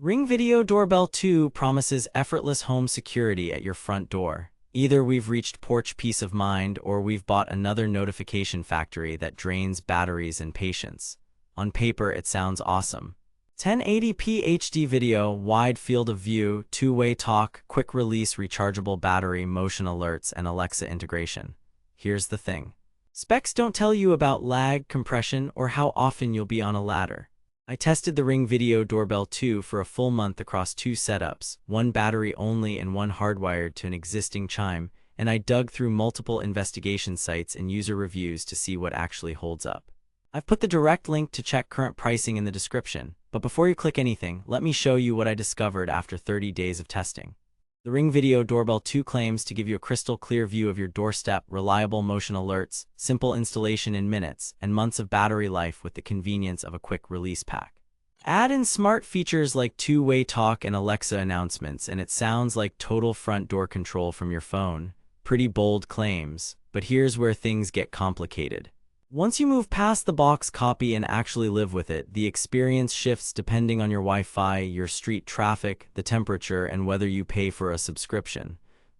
Ring Video Doorbell 2 promises effortless home security at your front door. Either we've reached porch peace of mind or we've bought another notification factory that drains batteries and patience. On paper, it sounds awesome. 1080p HD video, wide field of view, two-way talk, quick release, rechargeable battery, motion alerts, and Alexa integration. Here's the thing. Specs don't tell you about lag, compression, or how often you'll be on a ladder. I tested the Ring Video Doorbell 2 for a full month across two setups, one battery only and one hardwired to an existing chime, and I dug through multiple investigation sites and user reviews to see what actually holds up. I've put the direct link to check current pricing in the description, but before you click anything, let me show you what I discovered after 30 days of testing. The Ring Video Doorbell 2 claims to give you a crystal clear view of your doorstep, reliable motion alerts, simple installation in minutes, and months of battery life with the convenience of a quick release pack. Add in smart features like two-way talk and Alexa announcements, and it sounds like total front door control from your phone. Pretty bold claims, but here's where things get complicated. Once you move past the box copy and actually live with it, the experience shifts depending on your Wi-Fi, your street traffic, the temperature, and whether you pay for a subscription.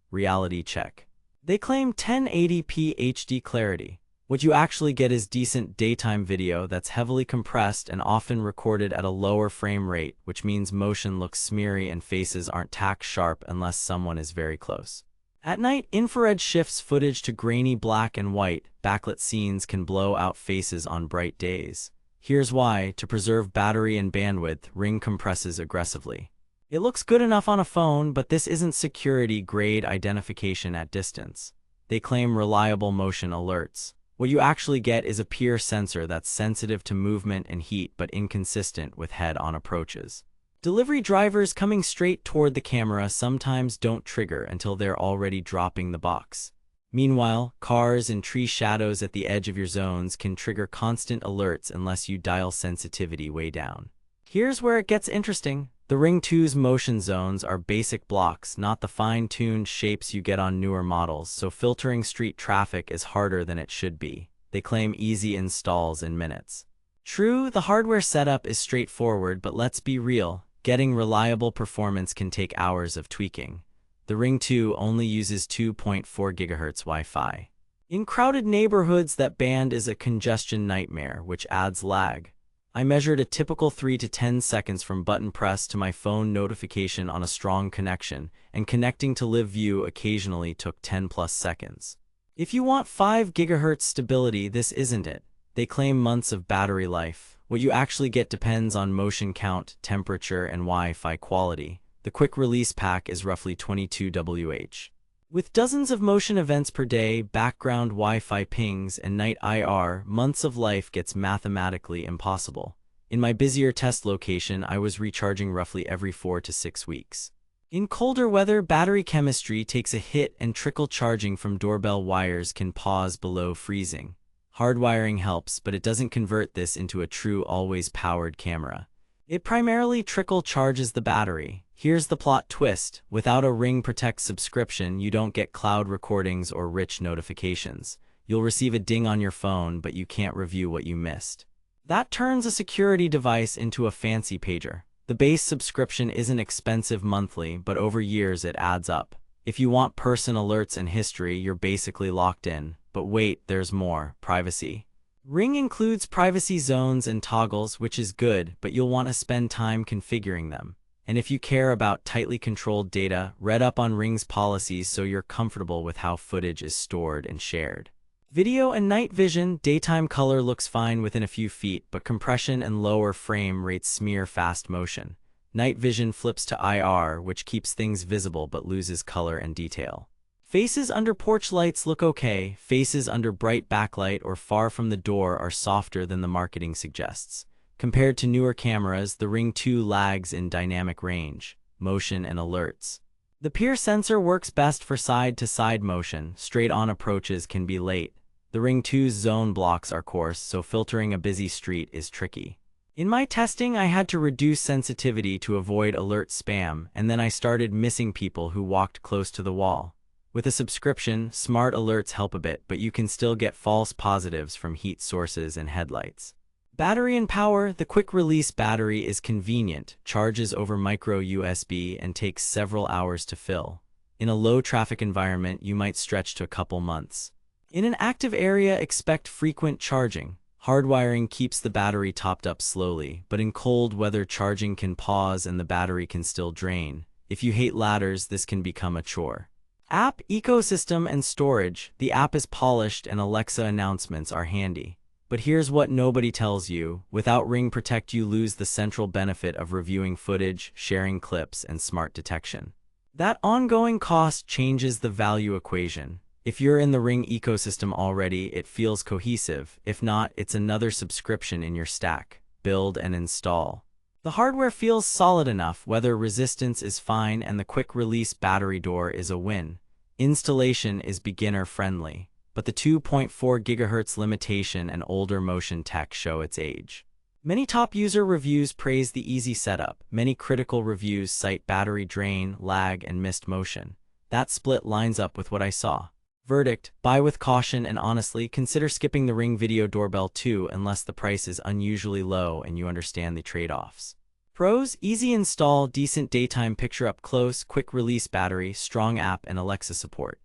Reality check. They claim 1080p HD clarity. What you actually get is decent daytime video that's heavily compressed and often recorded at a lower frame rate, which means motion looks smeary and faces aren't tack sharp unless someone is very close. At night, infrared shifts footage to grainy black and white. Backlit scenes can blow out faces on bright days. Here's why: to preserve battery and bandwidth, Ring compresses aggressively. It looks good enough on a phone, but this isn't security-grade identification at distance. They claim reliable motion alerts. What you actually get is a peer sensor that's sensitive to movement and heat but inconsistent with head-on approaches. Delivery drivers coming straight toward the camera sometimes don't trigger until they're already dropping the box. Meanwhile, cars and tree shadows at the edge of your zones can trigger constant alerts unless you dial sensitivity way down. Here's where it gets interesting. The Ring 2's motion zones are basic blocks, not the fine-tuned shapes you get on newer models, so filtering street traffic is harder than it should be. They claim easy installs in minutes. True, the hardware setup is straightforward, but let's be real. Getting reliable performance can take hours of tweaking. The Ring 2 only uses 2.4 GHz Wi-Fi. In crowded neighborhoods, that band is a congestion nightmare, which adds lag. I measured a typical 3 to 10 seconds from button press to my phone notification on a strong connection, and connecting to Live View occasionally took 10+ seconds. If you want 5 GHz stability, this isn't it. They claim months of battery life. What you actually get depends on motion count, temperature, and Wi-Fi quality. The quick release pack is roughly 22 WH. With dozens of motion events per day, background Wi-Fi pings, and night IR, months of life gets mathematically impossible. In my busier test location, I was recharging roughly every 4 to 6 weeks. In colder weather, battery chemistry takes a hit and trickle charging from doorbell wires can pause below freezing. Hardwiring helps, but it doesn't convert this into a true always-powered camera. It primarily trickle charges the battery. Here's the plot twist. Without a Ring Protect subscription, you don't get cloud recordings or rich notifications. You'll receive a ding on your phone, but you can't review what you missed. That turns a security device into a fancy pager. The base subscription isn't expensive monthly, but over years it adds up. If you want person alerts and history, you're basically locked in. But wait, there's more. Privacy. Ring includes privacy zones and toggles, which is good, but you'll want to spend time configuring them. And if you care about tightly controlled data, read up on Ring's policies so you're comfortable with how footage is stored and shared. Video and night vision. Daytime color looks fine within a few feet, but compression and lower frame rates smear fast motion. Night vision flips to IR, which keeps things visible but loses color and detail. Faces under porch lights look okay. Faces under bright backlight or far from the door are softer than the marketing suggests. Compared to newer cameras, the Ring 2 lags in dynamic range, motion, and alerts. The peer sensor works best for side-to-side motion. Straight-on approaches can be late. The Ring 2's zone blocks are coarse, so filtering a busy street is tricky. In my testing, I had to reduce sensitivity to avoid alert spam, and then I started missing people who walked close to the wall. With a subscription, smart alerts help a bit, but you can still get false positives from heat sources and headlights. Battery and power. The quick-release battery is convenient, charges over micro USB, and takes several hours to fill. In a low-traffic environment, you might stretch to a couple months. In an active area, expect frequent charging. Hardwiring keeps the battery topped up slowly, but in cold weather, charging can pause and the battery can still drain. If you hate ladders, this can become a chore. App, ecosystem, and storage. The app is polished and Alexa announcements are handy. But here's what nobody tells you. Without Ring Protect, you lose the central benefit of reviewing footage, sharing clips, and smart detection. That ongoing cost changes the value equation. If you're in the Ring ecosystem already, it feels cohesive. If not, it's another subscription in your stack. Build and install. The hardware feels solid enough, weather resistance is fine, and the quick-release battery door is a win. Installation is beginner-friendly, but the 2.4 GHz limitation and older motion tech show its age. Many top user reviews praise the easy setup. Many critical reviews cite battery drain, lag, and missed motion. That split lines up with what I saw. Verdict: buy with caution, and honestly, consider skipping the Ring Video Doorbell 2 unless the price is unusually low and you understand the trade-offs. Pros: easy install, decent daytime picture up close, quick release battery, strong app, and Alexa support.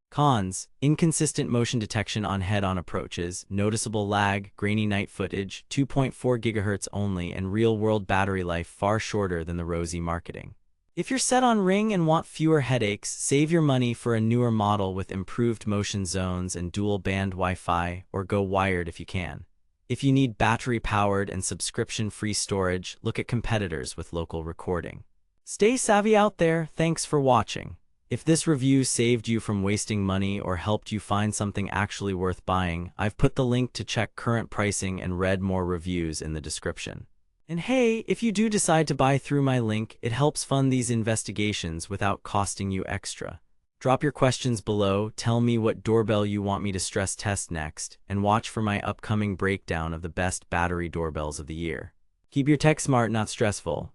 Cons: inconsistent motion detection on head-on approaches, noticeable lag, grainy night footage, 2.4 GHz only, and real-world battery life far shorter than the rosy marketing. If you're set on Ring and want fewer headaches, save your money for a newer model with improved motion zones and dual-band Wi-Fi, or go wired if you can. If you need battery-powered and subscription-free storage, look at competitors with local recording. Stay savvy out there. Thanks for watching. If this review saved you from wasting money or helped you find something actually worth buying, I've put the link to check current pricing and read more reviews in the description. And hey, if you do decide to buy through my link, it helps fund these investigations without costing you extra. Drop your questions below, tell me what doorbell you want me to stress test next, and watch for my upcoming breakdown of the best battery doorbells of the year. Keep your tech smart, not stressful.